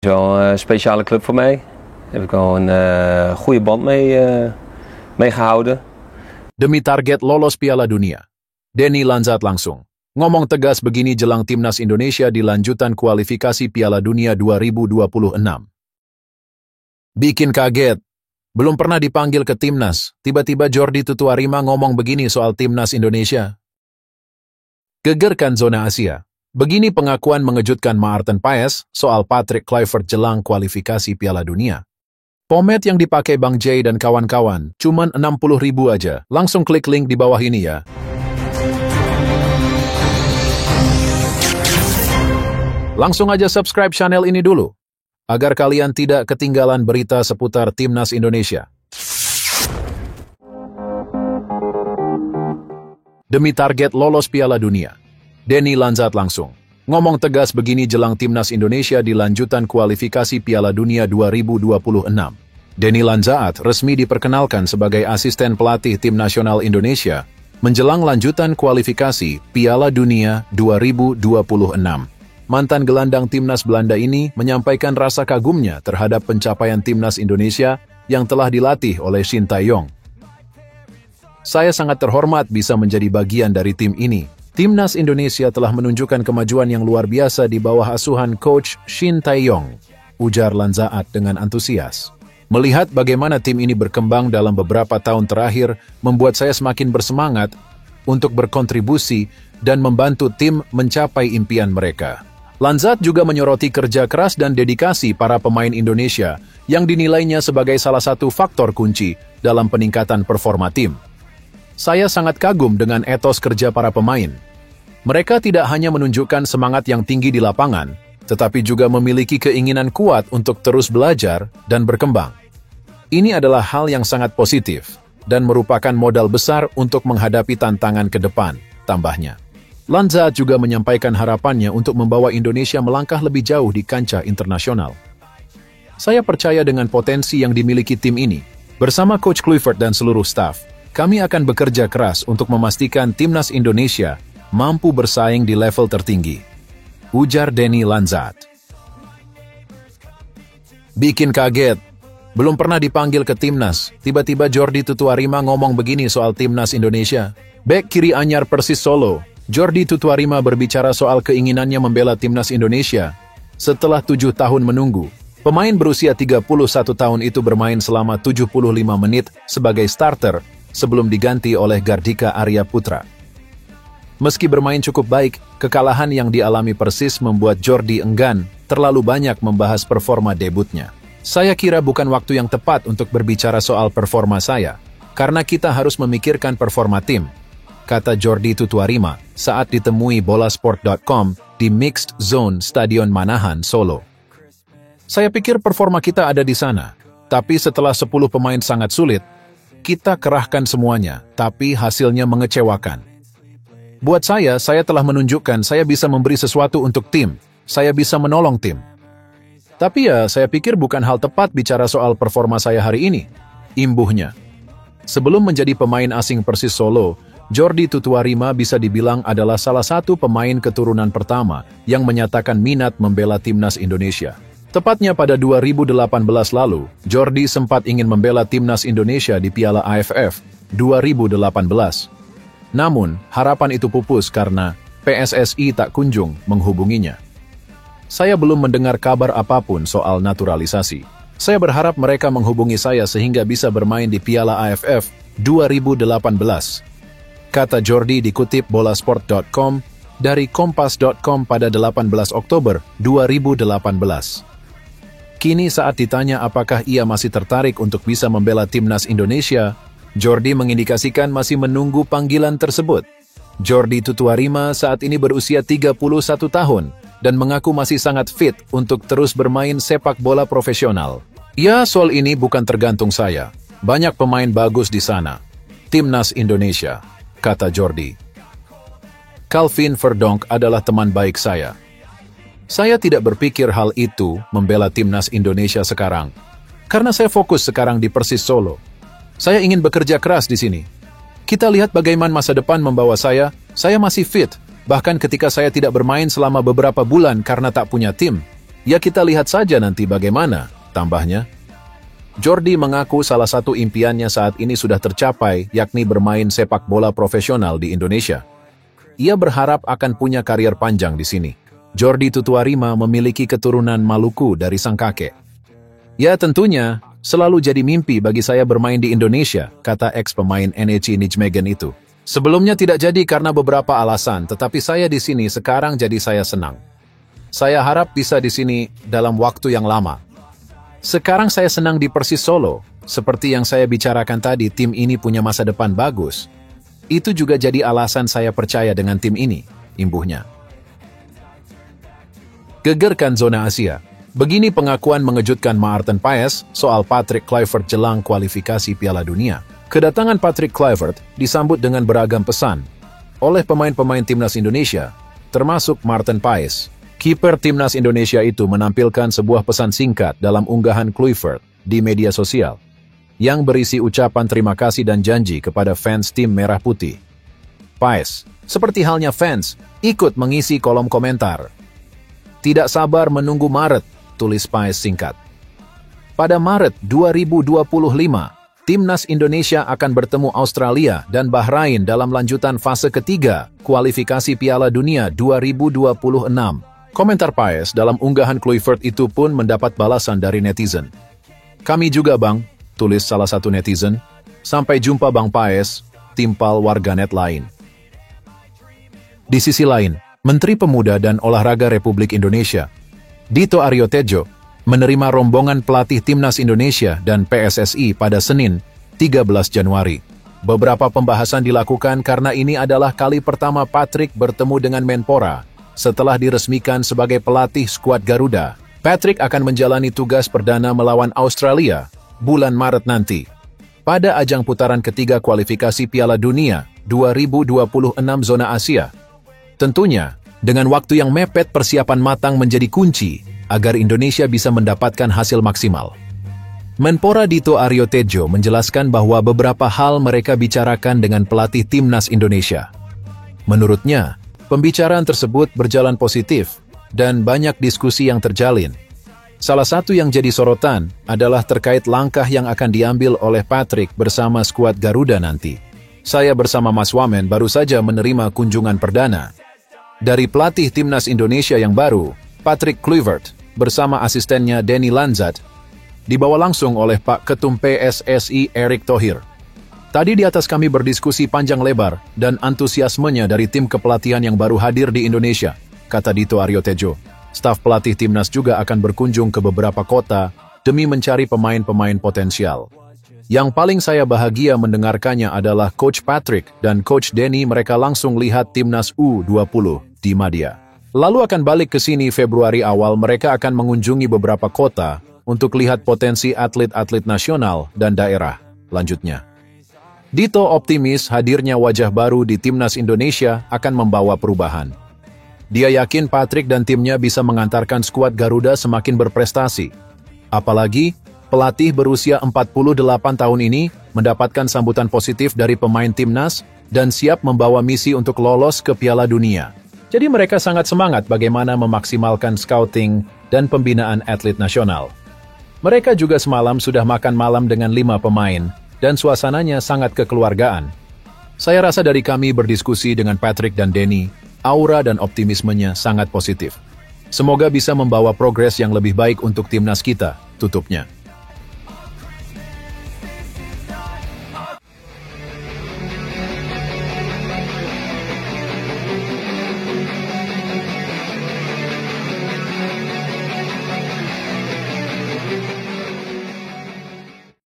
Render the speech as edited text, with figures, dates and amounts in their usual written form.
Het is wel een speciale club voor mij. Daar heb ik al een goede band mee gehouden. Demi target lolos Piala Dunia, Denny Lanzat langsung ngomong tegas begini jelang timnas Indonesia di lanjutan kualifikasi Piala Dunia 2026. Bikin kaget. Belum pernah dipanggil ke timnas, tiba-tiba Jordi Tutuarima ngomong begini soal timnas Indonesia. Gegerkan zona Asia. Begini pengakuan mengejutkan Maarten Paes soal Patrick Kluivert jelang kualifikasi Piala Dunia. Pomade yang dipakai Bang Jay dan kawan-kawan cuman 60.000 aja. Langsung klik link di bawah ini ya. Langsung aja subscribe channel ini dulu, agar kalian tidak ketinggalan berita seputar timnas Indonesia. Demi target lolos Piala Dunia, Denny Lanzat langsung ngomong tegas begini jelang timnas Indonesia di lanjutan kualifikasi Piala Dunia 2026. Denny Lanzat resmi diperkenalkan sebagai asisten pelatih tim nasional Indonesia menjelang lanjutan kualifikasi Piala Dunia 2026. Mantan gelandang timnas Belanda ini menyampaikan rasa kagumnya terhadap pencapaian timnas Indonesia yang telah dilatih oleh Shin Tae-yong. Saya sangat terhormat bisa menjadi bagian dari tim ini. Timnas Indonesia telah menunjukkan kemajuan yang luar biasa di bawah asuhan coach Shin Tae-yong, ujar Lanzat dengan antusias. Melihat bagaimana tim ini berkembang dalam beberapa tahun terakhir membuat saya semakin bersemangat untuk berkontribusi dan membantu tim mencapai impian mereka. Lanzat juga menyoroti kerja keras dan dedikasi para pemain Indonesia yang dinilainya sebagai salah satu faktor kunci dalam peningkatan performa tim. Saya sangat kagum dengan etos kerja para pemain. Mereka tidak hanya menunjukkan semangat yang tinggi di lapangan, tetapi juga memiliki keinginan kuat untuk terus belajar dan berkembang. Ini adalah hal yang sangat positif dan merupakan modal besar untuk menghadapi tantangan ke depan, tambahnya. Lanzat juga menyampaikan harapannya untuk membawa Indonesia melangkah lebih jauh di kancah internasional. Saya percaya dengan potensi yang dimiliki tim ini. Bersama Coach Kluivert dan seluruh staf, kami akan bekerja keras untuk memastikan timnas Indonesia mampu bersaing di level tertinggi, ujar Denny Lanzat. Bikin kaget. Belum pernah dipanggil ke timnas, tiba-tiba Jordi Tutuarima ngomong begini soal timnas Indonesia. Bek kiri anyar Persis Solo, Jordi Tutuarima berbicara soal keinginannya membela timnas Indonesia. Setelah 7 tahun menunggu, pemain berusia 31 tahun itu bermain selama 75 menit sebagai starter sebelum diganti oleh Gardika Arya Putra. Meski bermain cukup baik, kekalahan yang dialami Persis membuat Jordi enggan terlalu banyak membahas performa debutnya. Saya kira bukan waktu yang tepat untuk berbicara soal performa saya, karena kita harus memikirkan performa tim, kata Jordi Tutuarima saat ditemui bolasport.com di Mixed Zone Stadion Manahan, Solo. Saya pikir performa kita ada di sana, tapi setelah 10 pemain sangat sulit, kita kerahkan semuanya, tapi hasilnya mengecewakan. Buat saya telah menunjukkan saya bisa memberi sesuatu untuk tim, saya bisa menolong tim. Tapi saya pikir bukan hal tepat bicara soal performa saya hari ini, imbuhnya. Sebelum menjadi pemain asing Persis Solo, Jordi Tutuarima bisa dibilang adalah salah satu pemain keturunan pertama yang menyatakan minat membela timnas Indonesia. Tepatnya pada 2018 lalu, Jordi sempat ingin membela timnas Indonesia di Piala AFF 2018. Namun, harapan itu pupus karena PSSI tak kunjung menghubunginya. Saya belum mendengar kabar apapun soal naturalisasi. Saya berharap mereka menghubungi saya sehingga bisa bermain di Piala AFF 2018. Kata Jordi dikutip bolasport.com dari kompas.com pada 18 Oktober 2018. Kini saat ditanya apakah ia masih tertarik untuk bisa membela timnas Indonesia, Jordi mengindikasikan masih menunggu panggilan tersebut. Jordi Tutuarima saat ini berusia 31 tahun dan mengaku masih sangat fit untuk terus bermain sepak bola profesional. Ya, soal ini bukan tergantung saya. Banyak pemain bagus di sana. Timnas Indonesia, kata Jordi. Calvin Verdonk adalah teman baik saya. Saya tidak berpikir hal itu membela timnas Indonesia sekarang, karena saya fokus sekarang di Persis Solo. Saya ingin bekerja keras di sini. Kita lihat bagaimana masa depan membawa saya masih fit, bahkan ketika saya tidak bermain selama beberapa bulan karena tak punya tim. Ya kita lihat saja nanti bagaimana, tambahnya. Jordi mengaku salah satu impiannya saat ini sudah tercapai, yakni bermain sepak bola profesional di Indonesia. Ia berharap akan punya karier panjang di sini. Jordi Tutuarima memiliki keturunan Maluku dari sang kakek. Ya tentunya, selalu jadi mimpi bagi saya bermain di Indonesia, kata ex-pemain NEC Nijmegen itu. Sebelumnya tidak jadi karena beberapa alasan, tetapi saya di sini sekarang jadi saya senang. Saya harap bisa di sini dalam waktu yang lama. Sekarang saya senang di Persis Solo. Seperti yang saya bicarakan tadi, tim ini punya masa depan bagus. Itu juga jadi alasan saya percaya dengan tim ini, imbuhnya. Gegerkan zona Asia. Begini pengakuan mengejutkan Maarten Paes soal Patrick Kluivert jelang kualifikasi Piala Dunia. Kedatangan Patrick Kluivert disambut dengan beragam pesan oleh pemain-pemain timnas Indonesia, termasuk Maarten Paes. Kiper timnas Indonesia itu menampilkan sebuah pesan singkat dalam unggahan Kluivert di media sosial yang berisi ucapan terima kasih dan janji kepada fans tim Merah Putih. Paes, seperti halnya fans, ikut mengisi kolom komentar. Tidak sabar menunggu Maret, tulis Paes singkat. Pada Maret 2025, Timnas Indonesia akan bertemu Australia dan Bahrain dalam lanjutan fase ketiga kualifikasi Piala Dunia 2026. Komentar Paes dalam unggahan Kluivert itu pun mendapat balasan dari netizen. Kami juga bang, tulis salah satu netizen. Sampai jumpa bang Paes, timpal warganet lain. Di sisi lain, Menteri Pemuda dan Olahraga Republik Indonesia, Dito Aryo Tejo, menerima rombongan pelatih Timnas Indonesia dan PSSI pada Senin, 13 Januari. Beberapa pembahasan dilakukan karena ini adalah kali pertama Patrick bertemu dengan Menpora setelah diresmikan sebagai pelatih skuad Garuda. Patrick akan menjalani tugas perdana melawan Australia bulan Maret nanti pada ajang putaran ketiga kualifikasi Piala Dunia 2026 zona Asia. Tentunya, dengan waktu yang mepet persiapan matang menjadi kunci agar Indonesia bisa mendapatkan hasil maksimal. Menpora Dito Aryo Tejo menjelaskan bahwa beberapa hal mereka bicarakan dengan pelatih Timnas Indonesia. Menurutnya, pembicaraan tersebut berjalan positif dan banyak diskusi yang terjalin. Salah satu yang jadi sorotan adalah terkait langkah yang akan diambil oleh Patrick bersama skuad Garuda nanti. Saya bersama Mas Wamen baru saja menerima kunjungan perdana dari pelatih Timnas Indonesia yang baru, Patrick Kluivert, bersama asistennya Denny Lanzat, dibawa langsung oleh Pak Ketum PSSI Erick Thohir. Tadi di atas kami berdiskusi panjang lebar dan antusiasmenya dari tim kepelatihan yang baru hadir di Indonesia, kata Dito Aryo Tejo. Staf pelatih Timnas juga akan berkunjung ke beberapa kota demi mencari pemain-pemain potensial. Yang paling saya bahagia mendengarkannya adalah Coach Patrick dan Coach Denny mereka langsung lihat Timnas U20 di Madia. Lalu akan balik ke sini Februari awal mereka akan mengunjungi beberapa kota untuk lihat potensi atlet-atlet nasional dan daerah, lanjutnya. Dito optimis hadirnya wajah baru di Timnas Indonesia akan membawa perubahan. Dia yakin Patrick dan timnya bisa mengantarkan skuad Garuda semakin berprestasi. Apalagi, pelatih berusia 48 tahun ini mendapatkan sambutan positif dari pemain Timnas dan siap membawa misi untuk lolos ke Piala Dunia. Jadi mereka sangat semangat bagaimana memaksimalkan scouting dan pembinaan atlet nasional. Mereka juga semalam sudah makan malam dengan 5 pemain, dan suasananya sangat kekeluargaan. Saya rasa dari kami berdiskusi dengan Patrick dan Denny, aura dan optimismenya sangat positif. Semoga bisa membawa progres yang lebih baik untuk timnas kita, tutupnya.